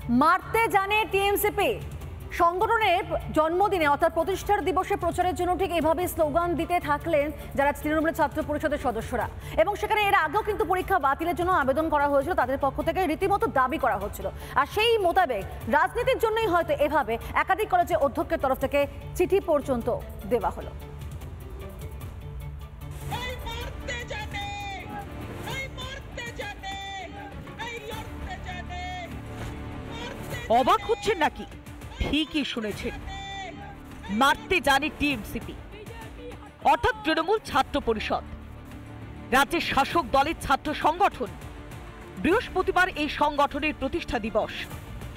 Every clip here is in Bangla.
মারতে জানে টিএমসিপি। সংগঠনের জন্মদিনে অর্থাৎ প্রতিষ্ঠার দিবসে প্রচারের জন্য ঠিক এভাবে স্লোগান দিতে থাকলেন যারা তৃণমূলের ছাত্র পরিষদের সদস্যরা, এবং সেখানে এর আগেও কিন্তু পরীক্ষা বাতিলের জন্য আবেদন করা হয়েছিল, তাদের পক্ষ থেকে রীতিমতো দাবি করা হচ্ছিল। আর সেই মোতাবেক রাজনীতির জন্যই হয়তো এভাবে একাধিক কলেজে অধ্যক্ষের তরফ থেকে চিঠি পর্যন্ত দেওয়া হলো। অবাক হচ্ছেন নাকি? ঠিকই শুনেছেন, মারতে জানে টিএমসিপি অর্থাৎ তৃণমূল ছাত্র পরিষদ, রাজ্যের শাসক দলের ছাত্র সংগঠন। বৃহস্পতিবার এই সংগঠনের প্রতিষ্ঠা দিবস।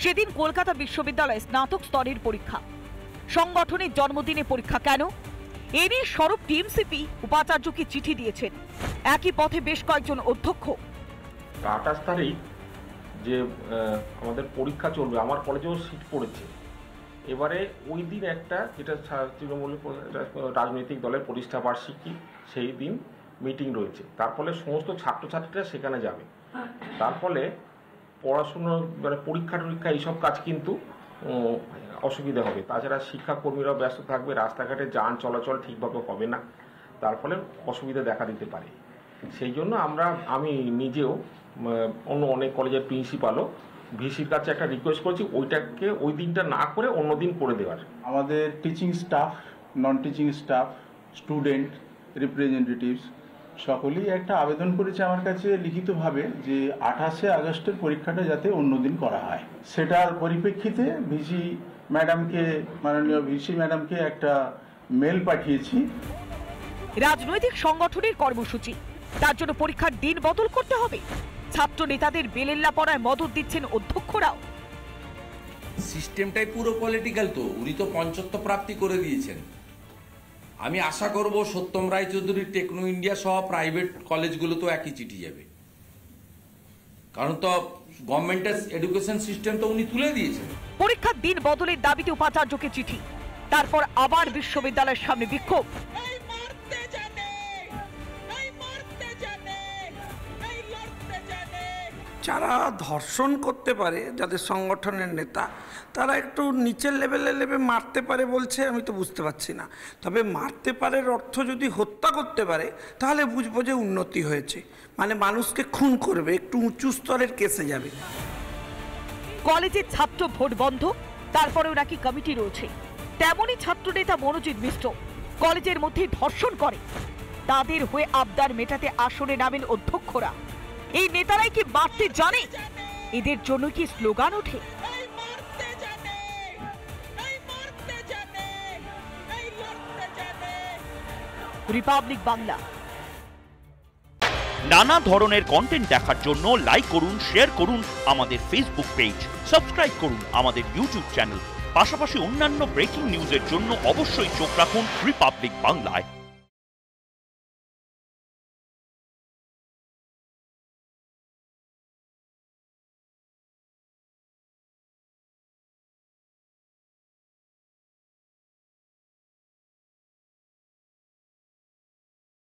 সেদিন কলকাতা বিশ্ববিদ্যালয়ে স্নাতক স্তরের পরীক্ষা। সংগঠনের জন্মদিনে পরীক্ষা কেন? এ নিয়ে সরব টিএমসিপি উপাচার্যকে চিঠি দিয়েছেন। একই পথে বেশ কয়েকজন অধ্যক্ষ। 28 তারিখ যে আমাদের পরীক্ষা চলবে, আমার কলেজেও সিট পড়েছে। এবারে ওই দিন একটা যেটা তৃণমূল রাজনৈতিক দলের প্রতিষ্ঠা বার্ষিকী, সেই দিন মিটিং রয়েছে। তার ফলে সমস্ত ছাত্রছাত্রীরা সেখানে যাবে। তার ফলে পড়াশুনো মানে পরীক্ষা টরীক্ষা এইসব কাজ কিন্তু অসুবিধা হবে। তাছাড়া শিক্ষাকর্মীরাও ব্যস্ত থাকবে, রাস্তাঘাটে যান চলাচল ঠিকভাবে হবে না, তার ফলে অসুবিধা দেখা দিতে পারে। সেই জন্য আমি নিজেও অন্য অনেক কলেজের প্রিন্সিপালও ভিসির কাছে একটা রিকোয়েস্ট করেছি, ওইটাকে ওই দিনটা না করে অন্য দিন করে দেওয়ার। আমাদের teaching staff, non teaching staff, student representatives সকলেই একটা আবেদন করেছে আমার কাছে লিখিতভাবে যে 28শে আগস্টের পরীক্ষাটা যাতে অন্যদিন করা হয়। সেটার পরিপ্রেক্ষিতে ভিসি ম্যাডামকে, মাননীয় ভিসি ম্যাডামকে একটা মেল পাঠিয়েছি। রাজনৈতিক সংগঠনের কর্মসূচি, তার জন্য পরীক্ষার দিন বদল করতে হবে। ছাত্র নেতাদের বেলেল্লা পড়ায় মদত দিচ্ছেন অধ্যক্ষরাও। সিস্টেমটাই পুরো পলিটিক্যাল। তো উনি তো পঞ্চত্ব প্রাপ্তি করে দিয়েছেন। আমি আশা করব সত্যম রায়চৌধুরী, টেকনো ইন্ডিয়া সহ প্রাইভেট কলেজগুলো তো একই চিঠি যাবে, কারণ তো গভর্নমেন্টের এডুকেশন সিস্টেম তো উনি তুলে দিয়েছেন। পরীক্ষার দিন বদলের দাবিতে উপাচার্যকে চিঠি, তারপর আবার বিশ্ববিদ্যালয়ের সামনে বিক্ষোভ। যারা ধর্ষণ করতে পারে, যাদের সংগঠনের নেতা, তারা একটু নিচের লেভেলে মারতে পারে বলছে, আমি তো বুঝতে পারছি না। তবে মারতে পারে অর্থ যদি হত্যা করতে পারে তাহলে বুঝবো যে উন্নতি হয়েছে, মানে মানুষকে খুন করবে, একটু উঁচু স্তরের কেসে যাবে। কলেজের ছাত্র ভোট বন্ধ, তারপরেও নাকি কমিটি রয়েছে। তেমনই ছাত্র নেতা মনোজিৎ মিশ্র কলেজের মধ্যে ধর্ষণ করে, তাদের হয়ে আবদার মেটাতে আসরে নামেন অধ্যক্ষরা। এই নেতারাই কি মারতে জানে? এদের জন্য কি স্লোগান ওঠে? রিপাবলিক বাংলা। নানা ধরনের কন্টেন্ট দেখার জন্য লাইক করুন, শেয়ার করুন আমাদের ফেসবুক পেজ, সাবস্ক্রাইব করুন আমাদের ইউটিউব চ্যানেল। পাশাপাশি অন্যান্য ব্রেকিং নিউজের জন্য অবশ্যই চোখ রাখুন রিপাবলিক বাংলায়।